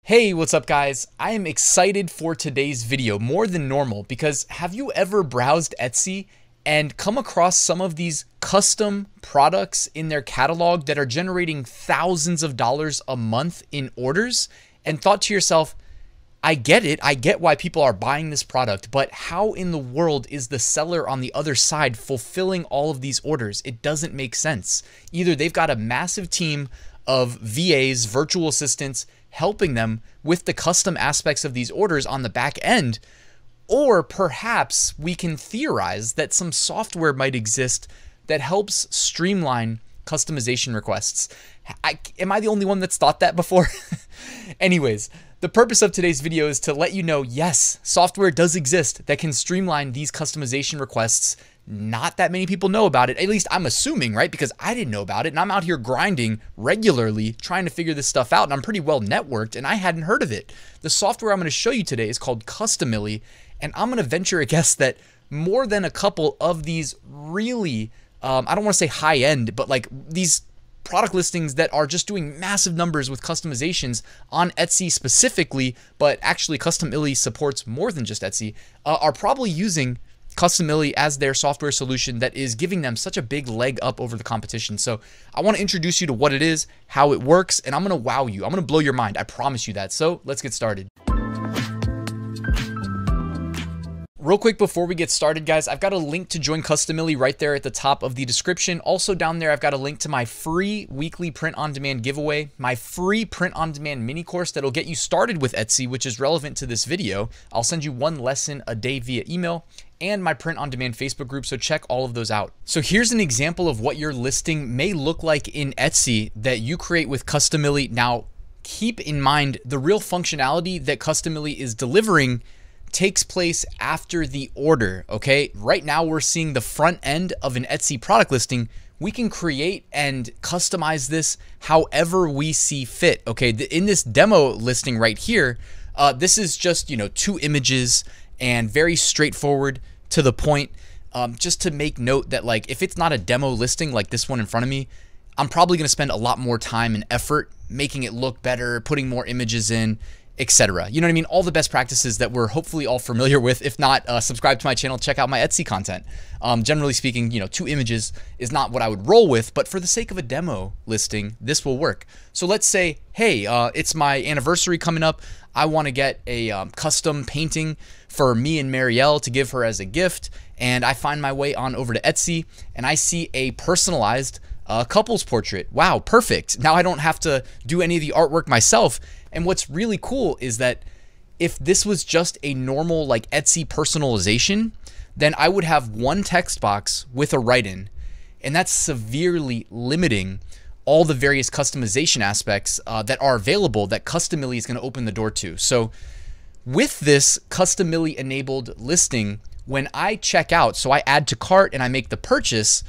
Hey, what's up guys? I am excited for today's video more than normal because have you ever browsed Etsy and come across some of these custom products in their catalog that are generating thousands of dollars a month in orders and thought to yourself, I get it, I get why people are buying this product, but how in the world is the seller on the other side fulfilling all of these orders? It doesn't make sense. Either they've got a massive team of VAs, virtual assistants, helping them with the custom aspects of these orders on the back end, or perhaps we can theorize that some software might exist that helps streamline customization requests. Am I the only one that's thought that before? Anyways, the purpose of today's video is to let you know, yes, software does exist that can streamline these customization requests. Not that many people know about it, at least I'm assuming, right? Because I didn't know about it and I'm out here grinding regularly trying to figure this stuff out, and I'm pretty well networked and I hadn't heard of it. The software I'm going to show you today is called Customily, and I'm going to venture a guess that more than a couple of these really, I don't want to say high end, but like these product listings that are just doing massive numbers with customizations on Etsy specifically, but actually Customily supports more than just Etsy, are probably using Customily as their software solution that is giving them such a big leg up over the competition. So I want to introduce you to what it is, how it works, and I'm going to wow you. I'm going to blow your mind. I promise you that. So let's get started. Real quick before we get started, guys, I've got a link to join Customily right there at the top of the description. Also down there, I've got a link to my free weekly print-on-demand giveaway, my free print-on-demand mini course that'll get you started with Etsy, which is relevant to this video. I'll send you one lesson a day via email, and my print-on-demand Facebook group, so check all of those out. So here's an example of what your listing may look like in Etsy that you create with Customily. Now, keep in mind the real functionality that Customily is delivering takes place after the order, okay? Right now we're seeing the front end of an Etsy product listing. We can create and customize this however we see fit, okay? In this demo listing right here, this is just, 2 images and very straightforward to the point. Just to make note that like if it's not a demo listing like this one in front of me, I'm probably going to spend a lot more time and effort making it look better, putting more images in, etc. You know what I mean? All the best practices that we're hopefully all familiar with. If not, subscribe to my channel, check out my Etsy content. Generally speaking, 2 images is not what I would roll with, but for the sake of a demo listing, this will work. So let's say, hey, it's my anniversary coming up. I want to get a custom painting for me and Marielle to give her as a gift. And I find my way on over to Etsy and I see a personalized couples portrait. Wow, perfect. Now I don't have to do any of the artwork myself. And what's really cool is that if this was just a normal like Etsy personalization, then I would have one text box with a write-in, and that's severely limiting all the various customization aspects that are available that Customily is going to open the door to. So with this Customily enabled listing, when I check out, so I add to cart and I make the purchase,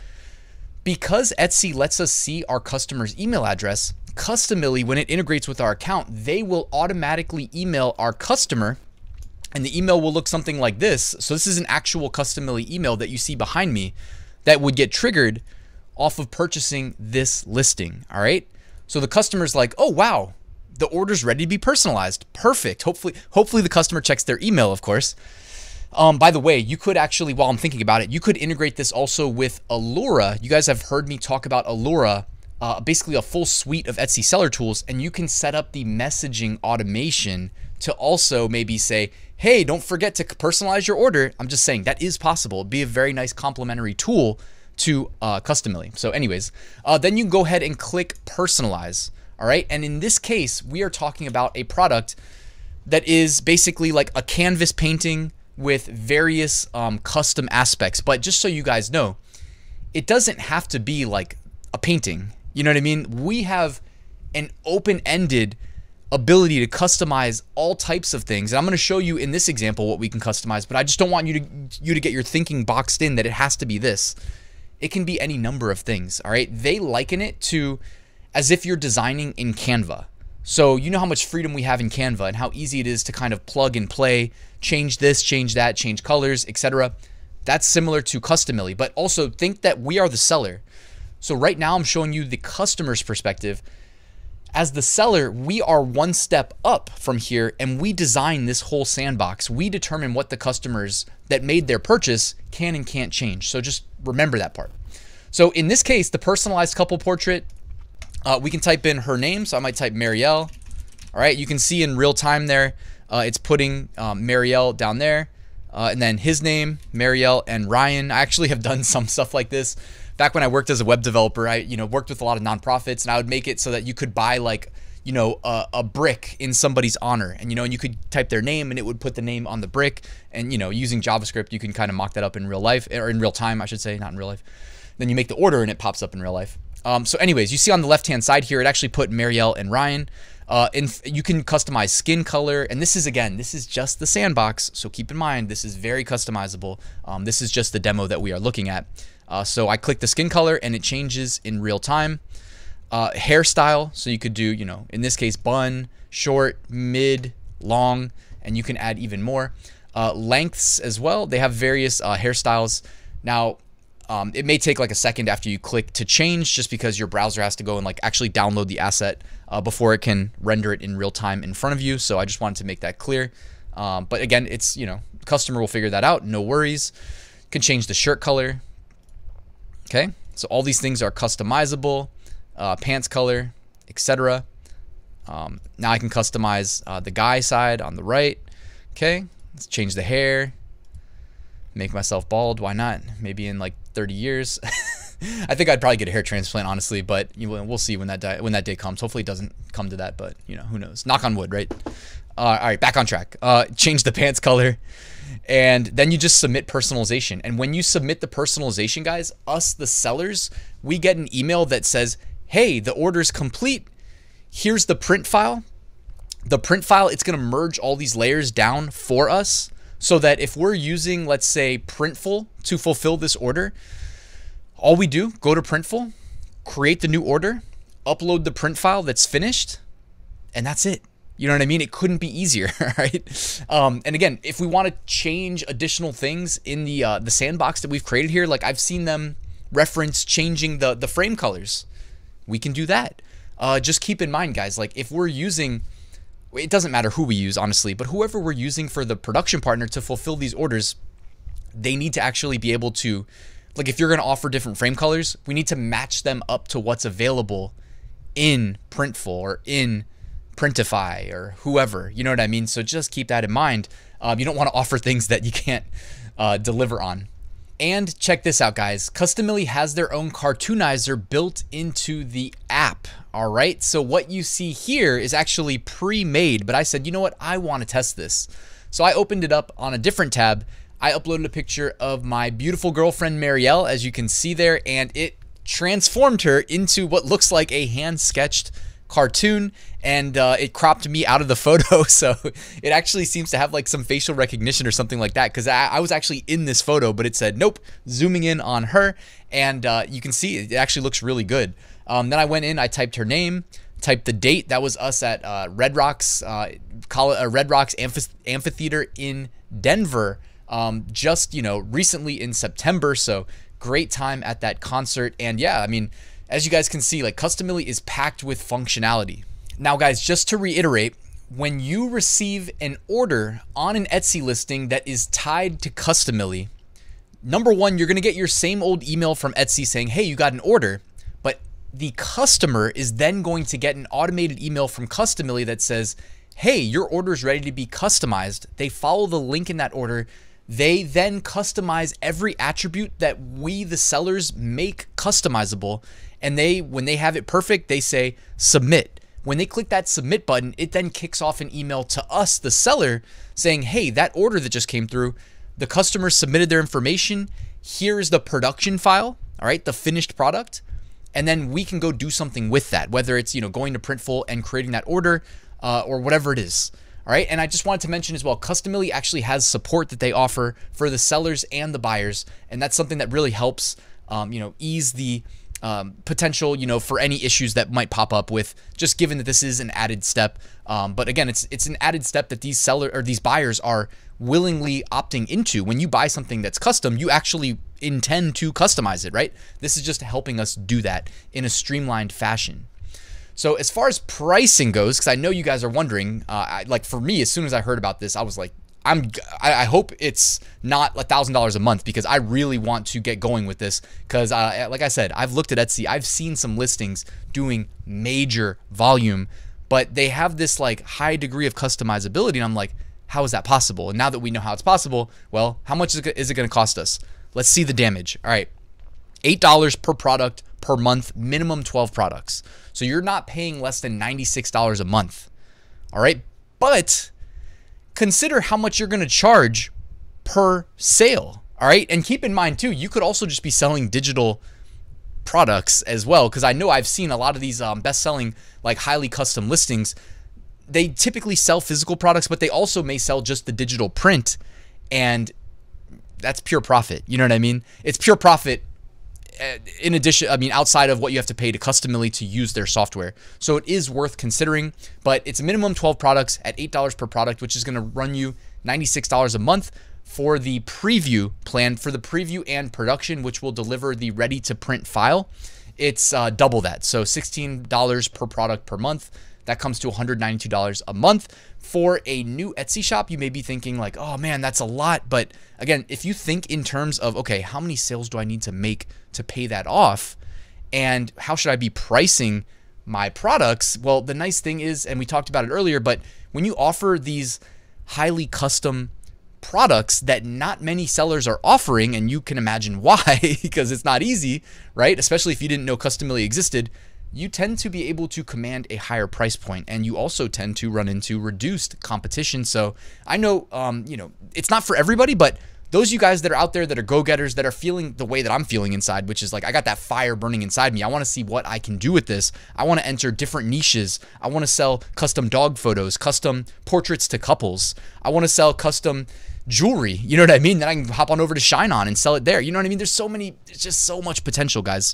because Etsy lets us see our customer's email address, Customily, when it integrates with our account, they will automatically email our customer, and the email will look something like this. So this is an actual Customily email that you see behind me that would get triggered off of purchasing this listing. All right. So the customer's like, oh, wow, the order's ready to be personalized. Perfect. Hopefully the customer checks their email, of course. By the way, you could actually, while I'm thinking about it, you could integrate this also with Alura. You guys have heard me talk about Alura, basically a full suite of Etsy seller tools, and you can set up the messaging automation to also maybe say, hey, don't forget to personalize your order. I'm just saying that is possible. It'd be a very nice complementary tool to Customily. So anyways, then you can go ahead and click personalize. All right. And in this case, we are talking about a product that is basically like a canvas painting with various custom aspects. But just so you guys know, it doesn't have to be like a painting. You know what I mean? We have an open-ended ability to customize all types of things. And I'm going to show you in this example what we can customize, but I just don't want you to get your thinking boxed in that it has to be this. It can be any number of things. All right. They liken it to as if you're designing in Canva. So you know how much freedom we have in Canva and how easy it is to kind of plug and play, change this, change that, change colors, etc. That's similar to Customily, but also think that we are the seller. So right now I'm showing you the customer's perspective. As the seller, we are one step up from here, and we design this whole sandbox. We determine what the customers that made their purchase can and can't change. So just remember that part. So in this case, the personalized couple portrait, we can type in her name. So I might type Marielle. All right, you can see in real time there, it's putting Marielle down there. And then his name, Marielle, and Ryan. I actually have done some stuff like this. Back when I worked as a web developer, I worked with a lot of nonprofits, and I would make it so that you could buy like a brick in somebody's honor, and and you could type their name and it would put the name on the brick. And using JavaScript, you can kind of mock that up in real life, or in real time, I should say, not in real life. Then you make the order and it pops up in real life. So anyways, you see on the left hand side here, it actually put Marielle and Ryan. And you can customize skin color, and this is just the sandbox, so keep in mind this is very customizable. This is just the demo that we are looking at. So I click the skin color and it changes in real time. Hairstyle, so you could do, in this case, bun, short, mid, long, and you can add even more. Lengths as well, they have various hairstyles. Now, it may take like a second after you click to change, just because your browser has to go and like actually download the asset before it can render it in real time in front of you. So I just wanted to make that clear. But again, it's, customer will figure that out. No worries. You can change the shirt color. Okay. So all these things are customizable, pants color, etc. Now I can customize the guy side on the right. Okay. Let's change the hair. Make myself bald. Why not? Maybe in like 30 years. I think I'd probably get a hair transplant, honestly, but we'll see when that day comes. Hopefully it doesn't come to that, but who knows? Knock on wood, right? All right, back on track. Change the pants color, and then you just submit personalization. And when you submit the personalization, guys, us, the sellers, we get an email that says, hey, the order's complete. Here's the print file. The print file, it's going to merge all these layers down for us, so that if we're using, let's say, Printful to fulfill this order, all we do, go to Printful, create the new order, upload the print file that's finished, and that's it. You know what I mean? It couldn't be easier, right? And again, if we want to change additional things in the sandbox that we've created here, like I've seen them reference changing the frame colors. We can do that. Just keep in mind, guys, like if we're using, it doesn't matter who we use, honestly, but whoever we're using for the production partner to fulfill these orders, they need to actually be able to, like if you're going to offer different frame colors, we need to match them up to what's available in Printful or in Printify or whoever, you know what I mean? So just keep that in mind. You don't want to offer things that you can't deliver on. And check this out, guys. Customily has their own cartoonizer built into the app. All right. So what you see here is actually pre-made, but I said, you know what? I want to test this. So I opened it up on a different tab. I uploaded a picture of my beautiful girlfriend, Marielle, as you can see there, and it transformed her into what looks like a hand-sketched cartoon, and it cropped me out of the photo, so it actually seems to have like some facial recognition or something like that, because I was actually in this photo, but it said, nope, zooming in on her, and you can see it actually looks really good. Then I went in, I typed her name, typed the date. That was us at Red Rocks Amphitheater in Denver, just recently in September. So great time at that concert. And yeah, I mean, as you guys can see, like Customily is packed with functionality. Now guys, just to reiterate, when you receive an order on an Etsy listing that is tied to Customily, number one, you're going to get your same old email from Etsy saying, hey, you got an order, but the customer is then going to get an automated email from Customily that says, hey, your order is ready to be customized. They follow the link in that order. They then customize every attribute that we, the sellers, make customizable. And when they have it perfect, they say submit. When they click that submit button, it then kicks off an email to us, the seller, saying, hey, that order that just came through, the customer submitted their information. Here is the production file, all right, the finished product. And then we can go do something with that, whether it's, going to Printful and creating that order or whatever it is. All right. And I just wanted to mention as well, Customily actually has support that they offer for the sellers and the buyers. And that's something that really helps, ease the potential, for any issues that might pop up with, just given that this is an added step. But again, it's an added step that these buyers are willingly opting into. When you buy something that's custom, you actually intend to customize it, right? This is just helping us do that in a streamlined fashion. So as far as pricing goes, because I know you guys are wondering, like for me, as soon as I heard about this, I was like, I hope it's not $1,000 a month, because I really want to get going with this. Because like I said, I've looked at Etsy, I've seen some listings doing major volume, but they have this like high degree of customizability, and I'm like, how is that possible? And now that we know how it's possible, well, how much is it going to cost us? Let's see the damage. All right, $8 per product per month, minimum 12 products. So you're not paying less than $96 a month. All right, but consider how much you're going to charge per sale. All right, and keep in mind too, you could also just be selling digital products as well, because I know I've seen a lot of these best-selling, like highly custom listings. They typically sell physical products, but they also may sell just the digital print, and that's pure profit. You know what I mean? It's pure profit. In addition, I mean, outside of what you have to pay to Customily to use their software. So it is worth considering, but it's a minimum 12 products at $8 per product, which is going to run you $96 a month for the preview plan, for the preview and production, which will deliver the ready to print file. It's double that. So $16 per product per month. That comes to $192 a month. For a new Etsy shop, you may be thinking like, oh man, that's a lot. But again, if you think in terms of, okay, how many sales do I need to make to pay that off? And how should I be pricing my products? Well, the nice thing is, and we talked about it earlier, but when you offer these highly custom products that not many sellers are offering, and you can imagine why, because it's not easy, right? Especially if you didn't know Customily existed, you tend to be able to command a higher price point, and you also tend to run into reduced competition. So I know, you know, it's not for everybody, but those of you guys that are out there that are go-getters, that are feeling the way that I'm feeling inside, which is like, I got that fire burning inside me. I want to see what I can do with this. I want to enter different niches. I want to sell custom dog photos, custom portraits to couples. I want to sell custom jewelry. You know what I mean? Then I can hop on over to Shine On and sell it there. You know what I mean? There's just so much potential, guys.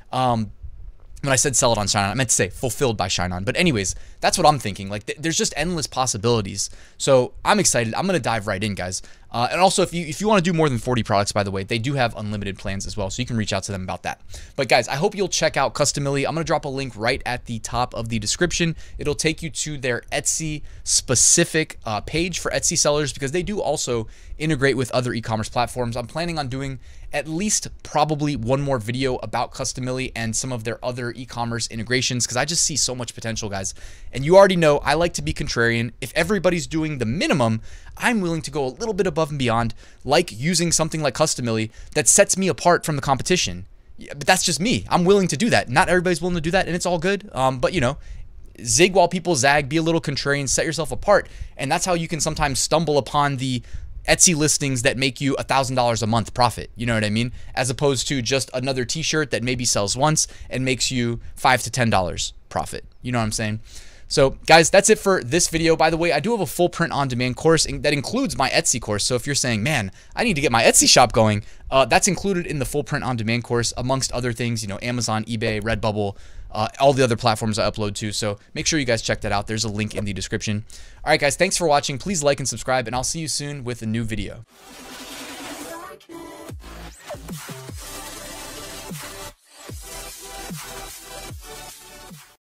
When I said sell it on Shine On, I meant to say fulfilled by Shine On. But anyways, that's what I'm thinking. Like, there's just endless possibilities. So I'm excited. I'm going to dive right in, guys. And also, if you want to do more than 40 products, by the way, they do have unlimited plans as well. So you can reach out to them about that. But guys, I hope you'll check out Customily. I'm going to drop a link right at the top of the description. It'll take you to their Etsy specific page for Etsy sellers, because they do also integrate with other e-commerce platforms. I'm planning on doing at least probably one more video about Customily and some of their other e-commerce integrations, because I just see so much potential, guys. And you already know I like to be contrarian. If everybody's doing the minimum, I'm willing to go a little bit above and beyond, like using something like Customily that sets me apart from the competition. Yeah, but that's just me. I'm willing to do that. Not everybody's willing to do that, and it's all good. But you know, zig while people zag, be a little contrarian, set yourself apart. And that's how you can sometimes stumble upon the Etsy listings that make you $1,000 a month profit. You know what I mean? As opposed to just another t-shirt that maybe sells once and makes you $5 to $10 profit. You know what I'm saying? So guys, that's it for this video. By the way, I do have a full print on demand course that includes my Etsy course. So if you're saying, man, I need to get my Etsy shop going, that's included in the full print on demand course, amongst other things, you know, Amazon, eBay, Redbubble, all the other platforms I upload to. So make sure you guys check that out. There's a link in the description. All right, guys, thanks for watching. Please like and subscribe, and I'll see you soon with a new video.